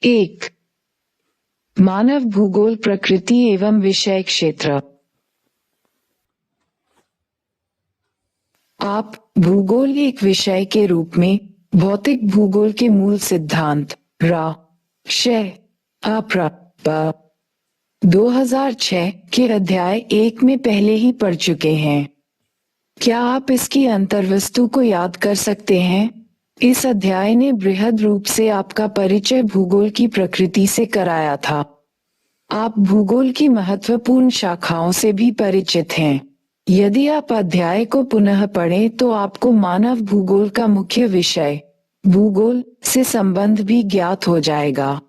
एक, मानव भूगोल प्रकृति एवं विषय क्षेत्र। आप भूगोल एक विषय के रूप में भौतिक भूगोल के मूल सिद्धांत शय 2006 के अध्याय 1 में पहले ही पढ़ चुके हैं। क्या आप इसकी अंतर्वस्तु को याद कर सकते हैं? इस अध्याय ने बृहद रूप से आपका परिचय भूगोल की प्रकृति से कराया था। आप भूगोल की महत्वपूर्ण शाखाओं से भी परिचित हैं। यदि आप अध्याय को पुनः पढ़ें तो आपको मानव भूगोल का मुख्य विषय भूगोल से संबंध भी ज्ञात हो जाएगा।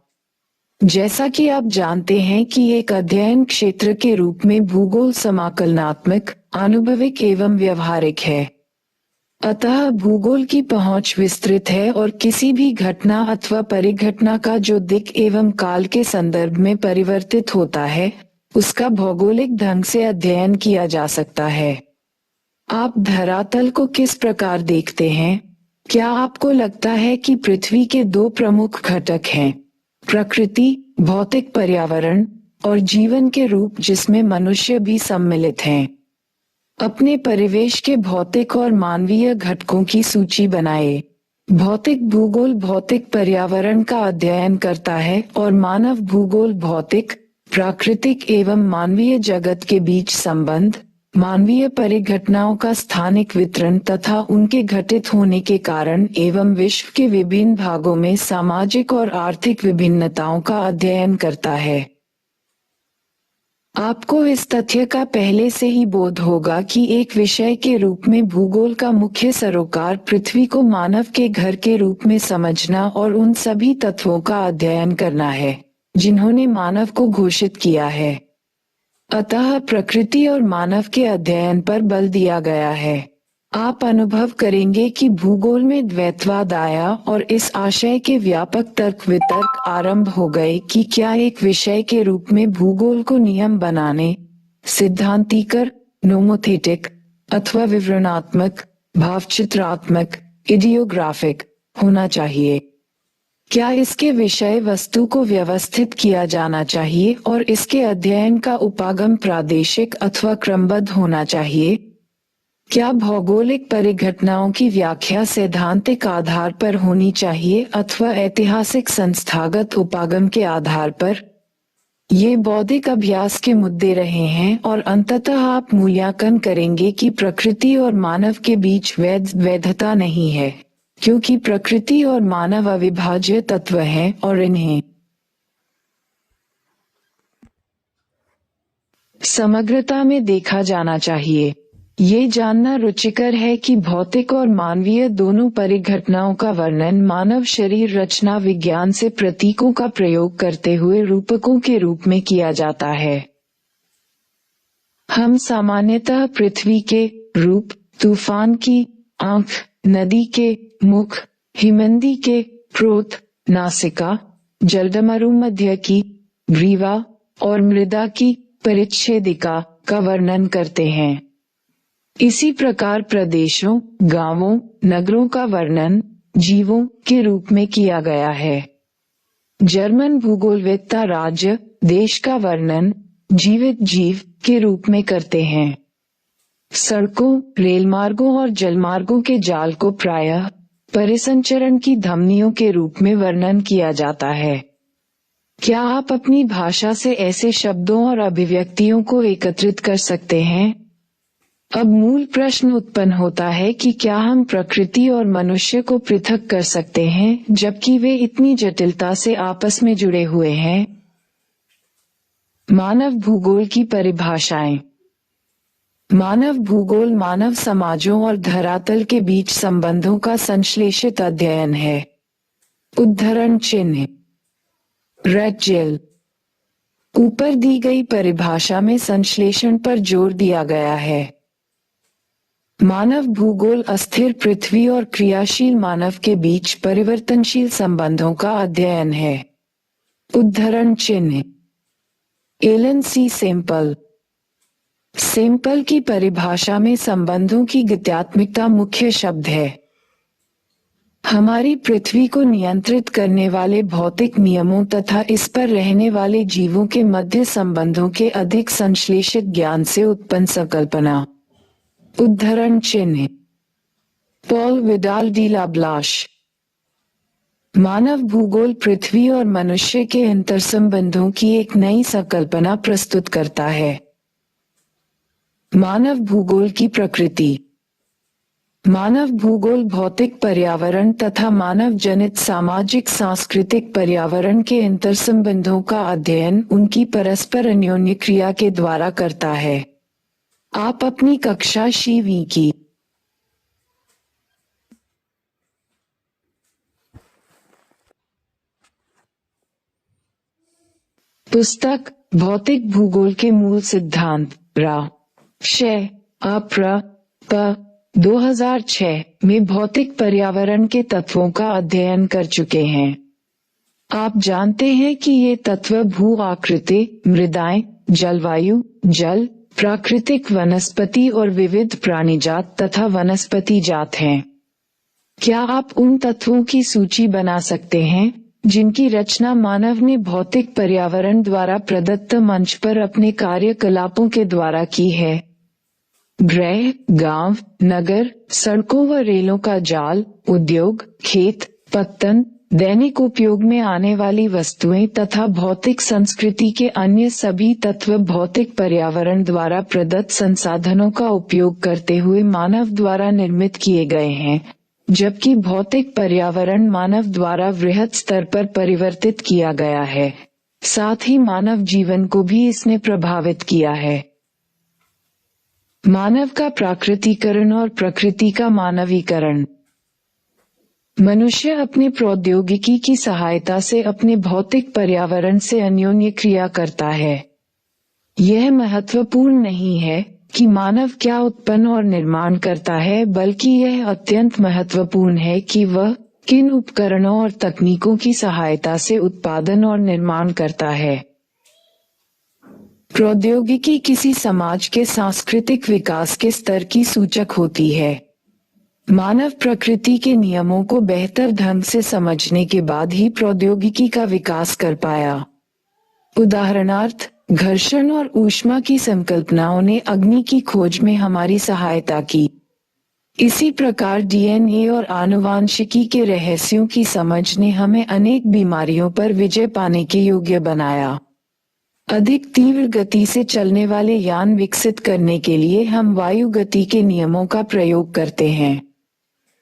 जैसा कि आप जानते हैं कि एक अध्ययन क्षेत्र के रूप में भूगोल समाकलनात्मक, अनुभविक एवं व्यवहारिक है। अतः भूगोल की पहुंच विस्तृत है और किसी भी घटना अथवा परिघटना का जो दिक् एवं काल के संदर्भ में परिवर्तित होता है, उसका भौगोलिक ढंग से अध्ययन किया जा सकता है। आप धरातल को किस प्रकार देखते हैं? क्या आपको लगता है कि पृथ्वी के दो प्रमुख घटक हैं, प्रकृति, भौतिक पर्यावरण, और जीवन के रूप जिसमें मनुष्य भी सम्मिलित हैं? अपने परिवेश के भौतिक और मानवीय घटकों की सूची बनाएं। भौतिक भूगोल भौतिक पर्यावरण का अध्ययन करता है और मानव भूगोल भौतिक, प्राकृतिक एवं मानवीय जगत के बीच संबंध, मानवीय परिघटनाओं का स्थानिक वितरण तथा उनके घटित होने के कारण एवं विश्व के विभिन्न भागों में सामाजिक और आर्थिक विभिन्नताओं का अध्ययन करता है। आपको इस तथ्य का पहले से ही बोध होगा कि एक विषय के रूप में भूगोल का मुख्य सरोकार पृथ्वी को मानव के घर के रूप में समझना और उन सभी तत्वों का अध्ययन करना है जिन्होंने मानव को घोषित किया है। अतः प्रकृति और मानव के अध्ययन पर बल दिया गया है। आप अनुभव करेंगे कि भूगोल में द्वैतवाद आया और इस आशय के व्यापक तर्क वितर्क आरंभ हो गए कि क्या एक विषय के रूप में भूगोल को नियम बनाने, सिद्धांतिकर, नोमोथेटिक अथवा विवरणात्मक, भावचित्रात्मक, इडियोग्राफिक होना चाहिए? क्या इसके विषय वस्तु को व्यवस्थित किया जाना चाहिए और इसके अध्ययन का उपागम प्रादेशिक अथवा क्रमबद्ध होना चाहिए? क्या भौगोलिक परिघटनाओं की व्याख्या सैद्धांतिक आधार पर होनी चाहिए अथवा ऐतिहासिक संस्थागत उपागम के आधार पर? ये बौद्धिक अभ्यास के मुद्दे रहे हैं और अंततः आप मूल्यांकन करेंगे कि प्रकृति और मानव के बीच वैधता नहीं है, क्योंकि प्रकृति और मानव अविभाज्य तत्व हैं और इन्हें समग्रता में देखा जाना चाहिए। ये जानना रुचिकर है कि भौतिक और मानवीय दोनों परिघटनाओं का वर्णन मानव शरीर रचना विज्ञान से प्रतीकों का प्रयोग करते हुए रूपकों के रूप में किया जाता है। हम सामान्यतः पृथ्वी के रूप, तूफान की आंख, नदी के मुख, हिमनदी के प्रोत, नासिका, जलडमरू मध्य की ग्रीवा और मृदा की परिच्छेदिका का वर्णन करते हैं। इसी प्रकार प्रदेशों, गांवों, नगरों का वर्णन जीवों के रूप में किया गया है। जर्मन भूगोलवेत्ता राज्य, देश का वर्णन जीवित जीव के रूप में करते हैं। सड़कों, रेलमार्गों और जलमार्गों के जाल को प्रायः परिसंचरण की धमनियों के रूप में वर्णन किया जाता है। क्या आप अपनी भाषा से ऐसे शब्दों और अभिव्यक्तियों को एकत्रित कर सकते हैं? अब मूल प्रश्न उत्पन्न होता है कि क्या हम प्रकृति और मनुष्य को पृथक कर सकते हैं जबकि वे इतनी जटिलता से आपस में जुड़े हुए हैं? मानव भूगोल की परिभाषाएं। मानव भूगोल मानव समाजों और धरातल के बीच संबंधों का संश्लेषित अध्ययन है। उद्धरण चिन्ह रेड जेल। ऊपर दी गई परिभाषा में संश्लेषण पर जोर दिया गया है। मानव भूगोल अस्थिर पृथ्वी और क्रियाशील मानव के बीच परिवर्तनशील संबंधों का अध्ययन है। उद्धरण चिन्ह एलन सी सेम्पल। सेम्पल की परिभाषा में संबंधों की गत्यात्मिकता मुख्य शब्द है। हमारी पृथ्वी को नियंत्रित करने वाले भौतिक नियमों तथा इस पर रहने वाले जीवों के मध्य संबंधों के अधिक संश्लेषित ज्ञान से उत्पन्न संकल्पना। उद्धरण चिन्ह Paul Vidal de la Blache. मानव भूगोल पृथ्वी और मनुष्य के अंतर्संबंधों की एक नई संकल्पना प्रस्तुत करता है। मानव भूगोल की प्रकृति। मानव भूगोल भौतिक पर्यावरण तथा मानव जनित सामाजिक सांस्कृतिक पर्यावरण के अंतर्संबंधों का अध्ययन उनकी परस्पर अन्योन्य क्रिया के द्वारा करता है। आप अपनी कक्षा शीवी की पुस्तक भौतिक भूगोल के मूल सिद्धांत रा 2006 में भौतिक पर्यावरण के तत्वों का अध्ययन कर चुके हैं। आप जानते हैं कि ये तत्व भू आकृति, मृदाएं, जलवायु, जल, प्राकृतिक वनस्पति और विविध प्राणीजात तथा वनस्पति जात हैं। क्या आप उन तत्वों की सूची बना सकते हैं जिनकी रचना मानव ने भौतिक पर्यावरण द्वारा प्रदत्त मंच पर अपने कार्यकलापों के द्वारा की है? गृह, गांव, नगर, सड़कों व रेलों का जाल, उद्योग, खेत, पत्तन, दैनिक उपयोग में आने वाली वस्तुएं तथा भौतिक संस्कृति के अन्य सभी तत्व भौतिक पर्यावरण द्वारा प्रदत्त संसाधनों का उपयोग करते हुए मानव द्वारा निर्मित किए गए हैं, जबकि भौतिक पर्यावरण मानव द्वारा वृहद स्तर पर परिवर्तित किया गया है। साथ ही मानव जीवन को भी इसने प्रभावित किया है। मानव का प्राकृतिकरण और प्रकृति का मानवीकरण। मनुष्य अपने प्रौद्योगिकी की सहायता से अपने भौतिक पर्यावरण से अन्योन्य क्रिया करता है। यह महत्वपूर्ण नहीं है कि मानव क्या उत्पन्न और निर्माण करता है, बल्कि यह अत्यंत महत्वपूर्ण है कि वह किन उपकरणों और तकनीकों की सहायता से उत्पादन और निर्माण करता है। प्रौद्योगिकी किसी समाज के सांस्कृतिक विकास के स्तर की सूचक होती है। मानव प्रकृति के नियमों को बेहतर ढंग से समझने के बाद ही प्रौद्योगिकी का विकास कर पाया। उदाहरणार्थ, घर्षण और ऊष्मा की संकल्पनाओं ने अग्नि की खोज में हमारी सहायता की। इसी प्रकार डीएनए और आनुवांशिकी के रहस्यों की समझ ने हमें अनेक बीमारियों पर विजय पाने के योग्य बनाया। अधिक तीव्र गति से चलने वाले यान विकसित करने के लिए हम वायु गति के नियमों का प्रयोग करते हैं।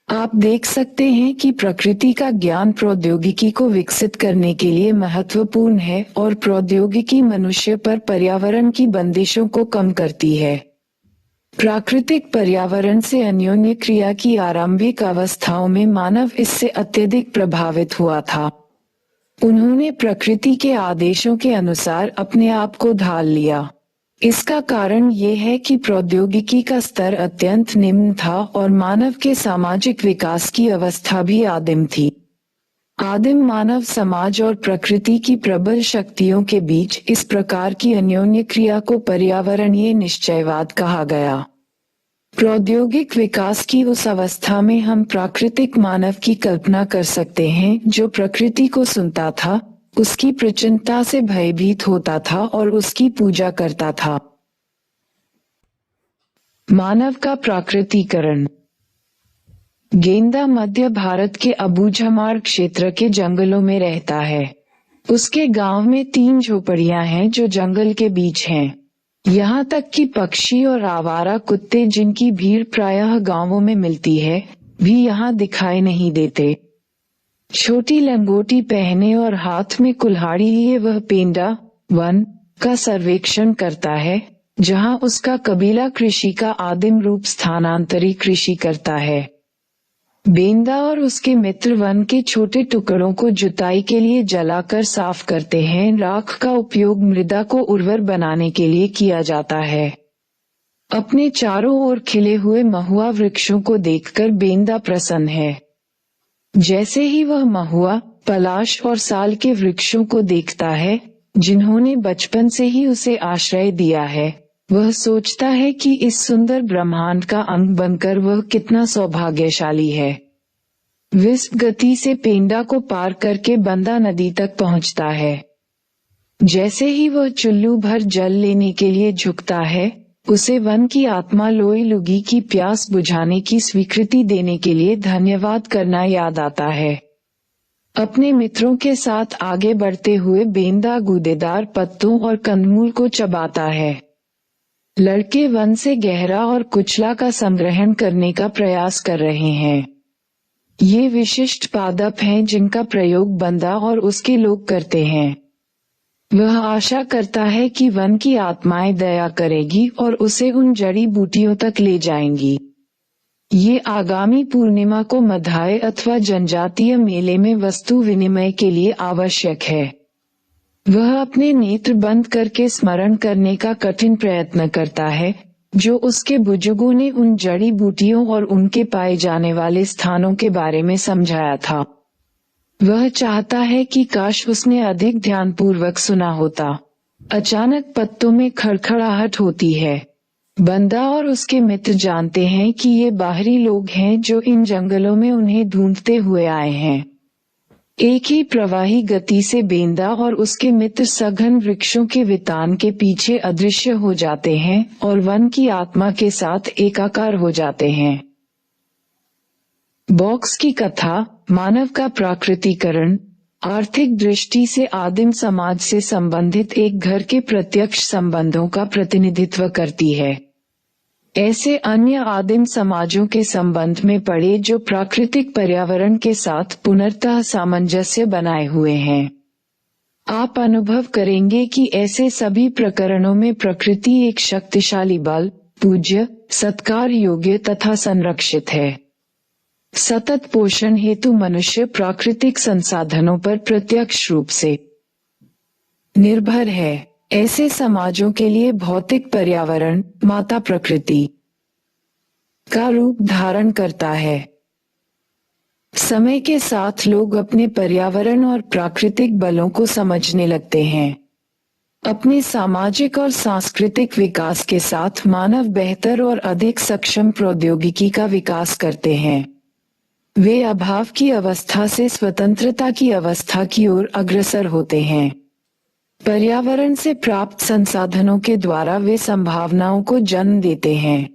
आप देख सकते हैं कि प्रकृति का ज्ञान प्रौद्योगिकी को विकसित करने के लिए महत्वपूर्ण है और प्रौद्योगिकी मनुष्य पर पर्यावरण की बंदिशों को कम करती है। प्राकृतिक पर्यावरण से अन्योन्य क्रिया की आरंभिक अवस्थाओं में मानव इससे अत्यधिक प्रभावित हुआ था। उन्होंने प्रकृति के आदेशों के अनुसार अपने आप को ढाल लिया। इसका कारण ये है कि प्रौद्योगिकी का स्तर अत्यंत निम्न था और मानव के सामाजिक विकास की अवस्था भी आदिम थी। आदिम मानव समाज और प्रकृति की प्रबल शक्तियों के बीच इस प्रकार की अन्योन्य क्रिया को पर्यावरणीय निश्चयवाद कहा गया। प्रौद्योगिक विकास की उस अवस्था में हम प्राकृतिक मानव की कल्पना कर सकते हैं जो प्रकृति को सुनता था, उसकी प्रचंडता से भयभीत होता था और उसकी पूजा करता था। मानव का प्राकृतिकरण। गेंदा मध्य भारत के अबूझमाड़ क्षेत्र के जंगलों में रहता है। उसके गांव में 3 झोपड़ियां हैं जो जंगल के बीच हैं। यहाँ तक कि पक्षी और आवारा कुत्ते, जिनकी भीड़ प्रायः गांवों में मिलती है, भी यहाँ दिखाई नहीं देते। छोटी लंगोटी पहने और हाथ में कुल्हाड़ी लिए वह पेंडा वन का सर्वेक्षण करता है, जहाँ उसका कबीला कृषि का आदिम रूप स्थानांतरी कृषि करता है। बेंदा और उसके मित्र वन के छोटे टुकड़ों को जुताई के लिए जलाकर साफ करते हैं। राख का उपयोग मृदा को उर्वर बनाने के लिए किया जाता है। अपने चारों ओर खिले हुए महुआ वृक्षों को देखकर बेंदा प्रसन्न है। जैसे ही वह महुआ, पलाश और साल के वृक्षों को देखता है, जिन्होंने बचपन से ही उसे आश्रय दिया है, वह सोचता है कि इस सुंदर ब्रह्मांड का अंग बनकर वह कितना सौभाग्यशाली है। विस्प गति से पेंडा को पार करके बंदा नदी तक पहुंचता है। जैसे ही वह चुल्लू भर जल लेने के लिए झुकता है, उसे वन की आत्मा लोई लुगी की प्यास बुझाने की स्वीकृति देने के लिए धन्यवाद करना याद आता है। अपने मित्रों के साथ आगे बढ़ते हुए बेंदा गूदेदार पत्तों और कंदमूल को चबाता है। लड़के वन से गहरा और कुचला का संग्रहण करने का प्रयास कर रहे हैं। ये विशिष्ट पादप हैं जिनका प्रयोग बंदा और उसके लोग करते हैं। वह आशा करता है कि वन की आत्माएं दया करेगी और उसे उन जड़ी बूटियों तक ले जाएंगी। ये आगामी पूर्णिमा को मधाए अथवा जनजातीय मेले में वस्तु विनिमय के लिए आवश्यक है। वह अपने नेत्र बंद करके स्मरण करने का कठिन प्रयत्न करता है जो उसके बुजुर्गों ने उन जड़ी बूटियों और उनके पाए जाने वाले स्थानों के बारे में समझाया था। वह चाहता है कि काश उसने अधिक ध्यानपूर्वक सुना होता। अचानक पत्तों में खड़खड़ाहट होती है। बंदा और उसके मित्र जानते हैं कि ये बाहरी लोग हैं जो इन जंगलों में उन्हें ढूंढते हुए आए हैं। एक ही प्रवाही गति से बेंदा और उसके मित्र सघन वृक्षों के वितान के पीछे अदृश्य हो जाते हैं और वन की आत्मा के साथ एकाकार हो जाते हैं। बॉक्स की कथा मानव का प्राकृतिकरण आर्थिक दृष्टि से आदिम समाज से संबंधित एक घर के प्रत्यक्ष संबंधों का प्रतिनिधित्व करती है। ऐसे अन्य आदिम समाजों के संबंध में पड़े जो प्राकृतिक पर्यावरण के साथ पुनर्तः सामंजस्य बनाए हुए हैं। आप अनुभव करेंगे कि ऐसे सभी प्रकरणों में प्रकृति एक शक्तिशाली बल, पूज्य, सत्कार योग्य तथा संरक्षित है। सतत पोषण हेतु मनुष्य प्राकृतिक संसाधनों पर प्रत्यक्ष रूप से निर्भर है। ऐसे समाजों के लिए भौतिक पर्यावरण माता प्रकृति का रूप धारण करता है। समय के साथ लोग अपने पर्यावरण और प्राकृतिक बलों को समझने लगते हैं। अपने सामाजिक और सांस्कृतिक विकास के साथ मानव बेहतर और अधिक सक्षम प्रौद्योगिकी का विकास करते हैं। वे अभाव की अवस्था से स्वतंत्रता की अवस्था की ओर अग्रसर होते हैं। पर्यावरण से प्राप्त संसाधनों के द्वारा वे संभावनाओं को जन्म देते हैं।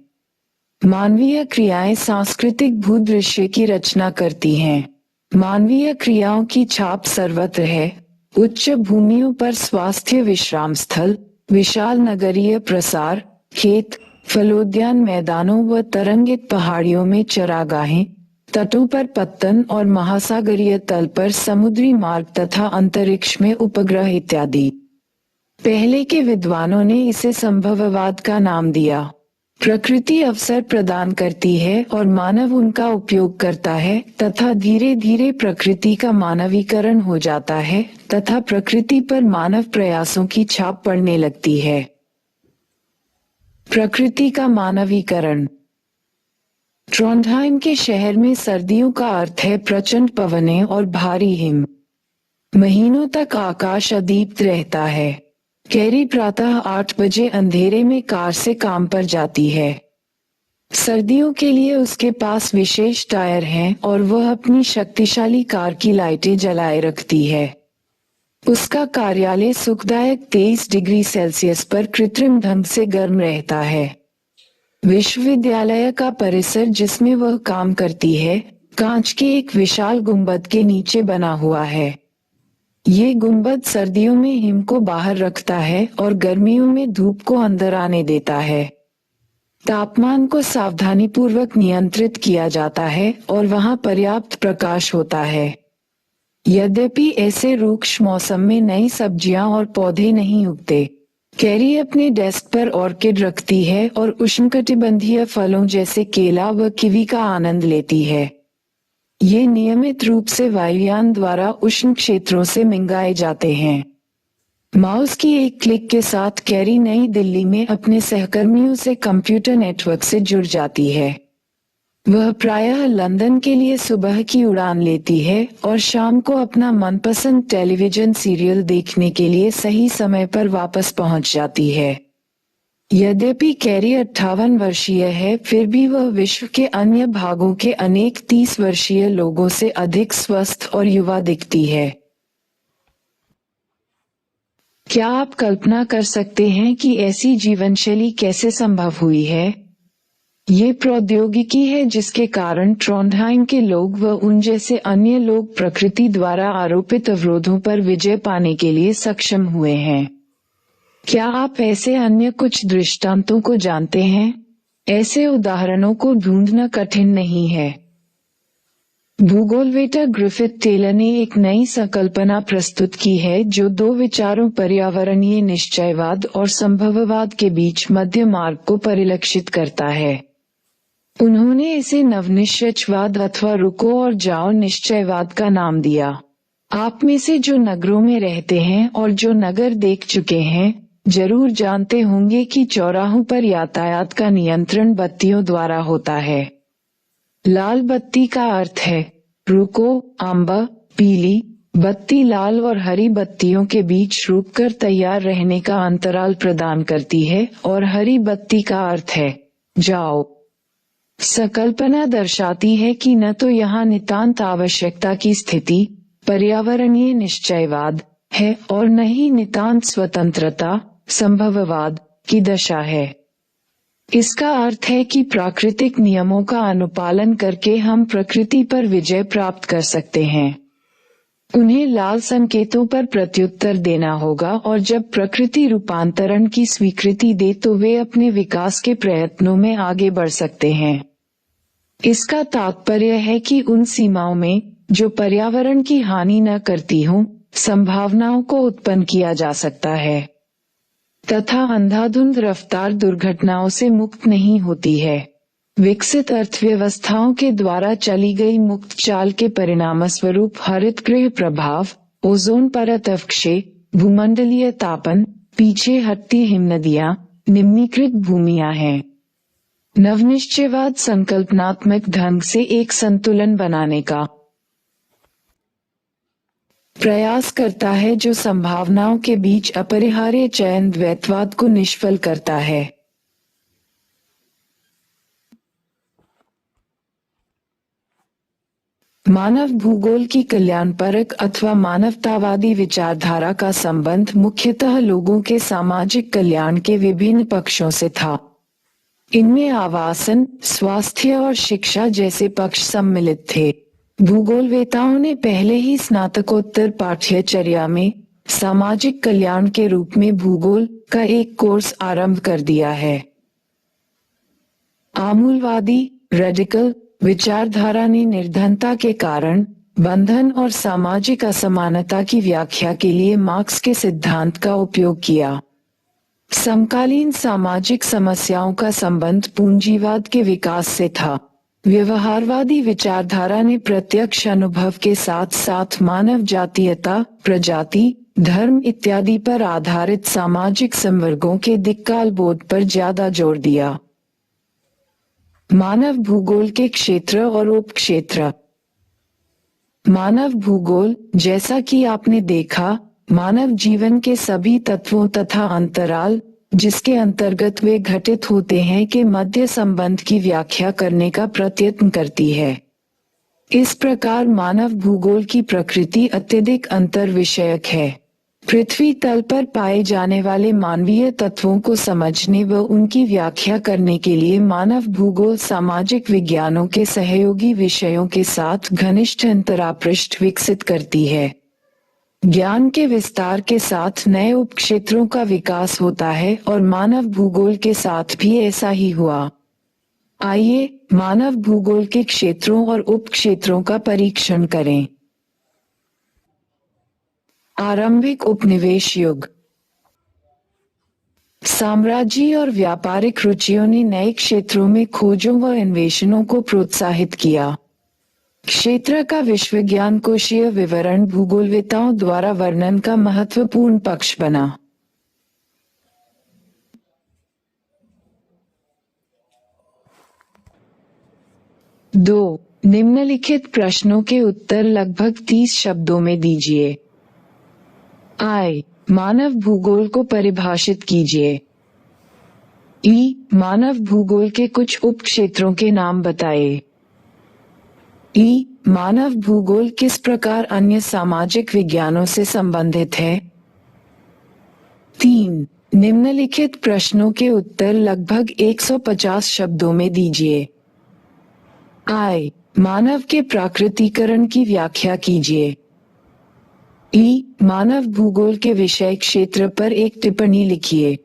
मानवीय क्रियाएं सांस्कृतिक भूदृश्य की रचना करती हैं। मानवीय क्रियाओं की छाप सर्वत्र है। उच्च भूमियों पर स्वास्थ्य विश्राम स्थल, विशाल नगरीय प्रसार, खेत, फलोद्यान मैदानों व तरंगित पहाड़ियों में चरागाहें, तटों पर पत्तन और महासागरीय तल पर समुद्री मार्ग तथा अंतरिक्ष में उपग्रह इत्यादि। पहले के विद्वानों ने इसे संभववाद का नाम दिया। प्रकृति अवसर प्रदान करती है और मानव उनका उपयोग करता है तथा धीरे धीरे प्रकृति का मानवीकरण हो जाता है तथा प्रकृति पर मानव प्रयासों की छाप पड़ने लगती है। प्रकृति का मानवीकरण। ट्रोंडहाइम के शहर में सर्दियों का अर्थ है प्रचंड पवनें और भारी हिम। महीनों तक आकाश अदीप्त रहता है। कैरी प्रातः 8 बजे अंधेरे में कार से काम पर जाती है। सर्दियों के लिए उसके पास विशेष टायर हैं और वह अपनी शक्तिशाली कार की लाइटें जलाए रखती है। उसका कार्यालय सुखदायक 23 डिग्री सेल्सियस पर कृत्रिम ढंग से गर्म रहता है। विश्वविद्यालय का परिसर जिसमें वह काम करती है, कांच के एक विशाल गुंबद के नीचे बना हुआ है। ये गुंबद सर्दियों में हिम को बाहर रखता है और गर्मियों में धूप को अंदर आने देता है। तापमान को सावधानीपूर्वक नियंत्रित किया जाता है और वहां पर्याप्त प्रकाश होता है। यद्यपि ऐसे रुक्ष मौसम में नई सब्जियां और पौधे नहीं उगते। कैरी अपने डेस्क पर ऑर्किड रखती है और उष्णकटिबंधीय फलों जैसे केला व कीवी का आनंद लेती है। ये नियमित रूप से वायुयान द्वारा उष्ण क्षेत्रों से मंगाए जाते हैं। माउस की एक क्लिक के साथ कैरी नई दिल्ली में अपने सहकर्मियों से कंप्यूटर नेटवर्क से जुड़ जाती है। वह प्रायः लंदन के लिए सुबह की उड़ान लेती है और शाम को अपना मनपसंद टेलीविजन सीरियल देखने के लिए सही समय पर वापस पहुंच जाती है। यद्यपि कैरी 58 वर्षीय है, फिर भी वह विश्व के अन्य भागों के अनेक 30 वर्षीय लोगों से अधिक स्वस्थ और युवा दिखती है। क्या आप कल्पना कर सकते हैं कि ऐसी जीवनशैली कैसे संभव हुई है? ये प्रौद्योगिकी है जिसके कारण ट्रोंडहाइम के लोग व उन जैसे अन्य लोग प्रकृति द्वारा आरोपित अवरोधों पर विजय पाने के लिए सक्षम हुए हैं। क्या आप ऐसे अन्य कुछ दृष्टांतों को जानते हैं? ऐसे उदाहरणों को ढूंढना कठिन नहीं है। भूगोलवेत्ता ग्रिफिथ टेलर ने एक नई संकल्पना प्रस्तुत की है जो दो विचारों पर्यावरणीय निश्चयवाद और संभववाद के बीच मध्य मार्ग को परिलक्षित करता है। उन्होंने इसे नवनिश्चयवाद अथवा रुको और जाओ निश्चयवाद का नाम दिया। आप में से जो नगरों में रहते हैं और जो नगर देख चुके हैं, जरूर जानते होंगे कि चौराहों पर यातायात का नियंत्रण बत्तियों द्वारा होता है। लाल बत्ती का अर्थ है रुको, आंबा, पीली बत्ती लाल और हरी बत्तियों के बीच रुककर तैयार रहने का अंतराल प्रदान करती है और हरी बत्ती का अर्थ है जाओ। संकल्पना दर्शाती है कि न तो यहाँ नितांत आवश्यकता की स्थिति पर्यावरणीय निश्चयवाद है और न ही नितांत स्वतंत्रता संभववाद की दशा है। इसका अर्थ है कि प्राकृतिक नियमों का अनुपालन करके हम प्रकृति पर विजय प्राप्त कर सकते हैं। उन्हें लाल संकेतों पर प्रत्युत्तर देना होगा और जब प्रकृति रूपांतरण की स्वीकृति दे तो वे अपने विकास के प्रयत्नों में आगे बढ़ सकते हैं। इसका तात्पर्य है कि उन सीमाओं में जो पर्यावरण की हानि न करती हों, संभावनाओं को उत्पन्न किया जा सकता है तथा अंधाधुंध रफ्तार दुर्घटनाओं से मुक्त नहीं होती है। विकसित अर्थव्यवस्थाओं के द्वारा चली गई मुक्त चाल के परिणामस्वरूप हरितगृह प्रभाव, ओजोन परत अवक्षय, भूमंडलीय तापन, पीछे हटती हिमनदियां, निम्नीकृत भूमियां हैं। नवनिश्चयवाद संकल्पनात्मक ढंग से एक संतुलन बनाने का प्रयास करता है जो संभावनाओं के बीच अपरिहार्य चयन द्वैतवाद को निष्फल करता है। मानव भूगोल की कल्याणपरक अथवा मानवतावादी विचारधारा का संबंध मुख्यतः लोगों के सामाजिक कल्याण के विभिन्न पक्षों से था। इनमें आवासन, स्वास्थ्य और शिक्षा जैसे पक्ष सम्मिलित थे। भूगोलवेताओं ने पहले ही स्नातकोत्तर पाठ्यचर्या में सामाजिक कल्याण के रूप में भूगोल का एक कोर्स आरंभ कर दिया है। आमूलवादी रेडिकल विचारधारा ने निर्धनता के कारण बंधन और सामाजिक असमानता की व्याख्या के लिए मार्क्स के सिद्धांत का उपयोग किया। समकालीन सामाजिक समस्याओं का संबंध पूंजीवाद के विकास से था। व्यवहारवादी विचारधारा ने प्रत्यक्ष अनुभव के साथ साथ मानव जातीयता, प्रजाति, धर्म इत्यादि पर आधारित सामाजिक संवर्गों के दिक्काल बोध पर ज्यादा जोर दिया। मानव भूगोल के क्षेत्र और उपक्षेत्र। मानव भूगोल, जैसा कि आपने देखा, मानव जीवन के सभी तत्वों तथा अंतराल जिसके अंतर्गत वे घटित होते हैं के मध्य संबंध की व्याख्या करने का प्रयत्न करती है। इस प्रकार मानव भूगोल की प्रकृति अत्यधिक अंतर विषयक है। पृथ्वी तल पर पाए जाने वाले मानवीय तत्वों को समझने व उनकी व्याख्या करने के लिए मानव भूगोल सामाजिक विज्ञानों के सहयोगी विषयों के साथ घनिष्ठ अंतरापृष्ठ विकसित करती है। ज्ञान के विस्तार के साथ नए उपक्षेत्रों का विकास होता है और मानव भूगोल के साथ भी ऐसा ही हुआ। आइए मानव भूगोल के क्षेत्रों और उपक्षेत्रों का परीक्षण करें। आरंभिक उपनिवेश युग। साम्राज्य और व्यापारिक रुचियों ने नए क्षेत्रों में खोजों व अन्वेषणों को प्रोत्साहित किया। क्षेत्र का विश्वज्ञान कोशीय विवरण भूगोलवेताओं द्वारा वर्णन का महत्वपूर्ण पक्ष बना। दो निम्नलिखित प्रश्नों के उत्तर लगभग 30 शब्दों में दीजिए। मानव भूगोल को परिभाषित कीजिए। ई मानव भूगोल के कुछ उप क्षेत्रों के नाम बताए। ई मानव भूगोल किस प्रकार अन्य सामाजिक विज्ञानों से संबंधित है। 3 निम्नलिखित प्रश्नों के उत्तर लगभग 150 शब्दों में दीजिए। आई मानव के प्राकृतिकरण की व्याख्या कीजिए। ई मानव भूगोल के विषय क्षेत्र पर एक टिप्पणी लिखिए।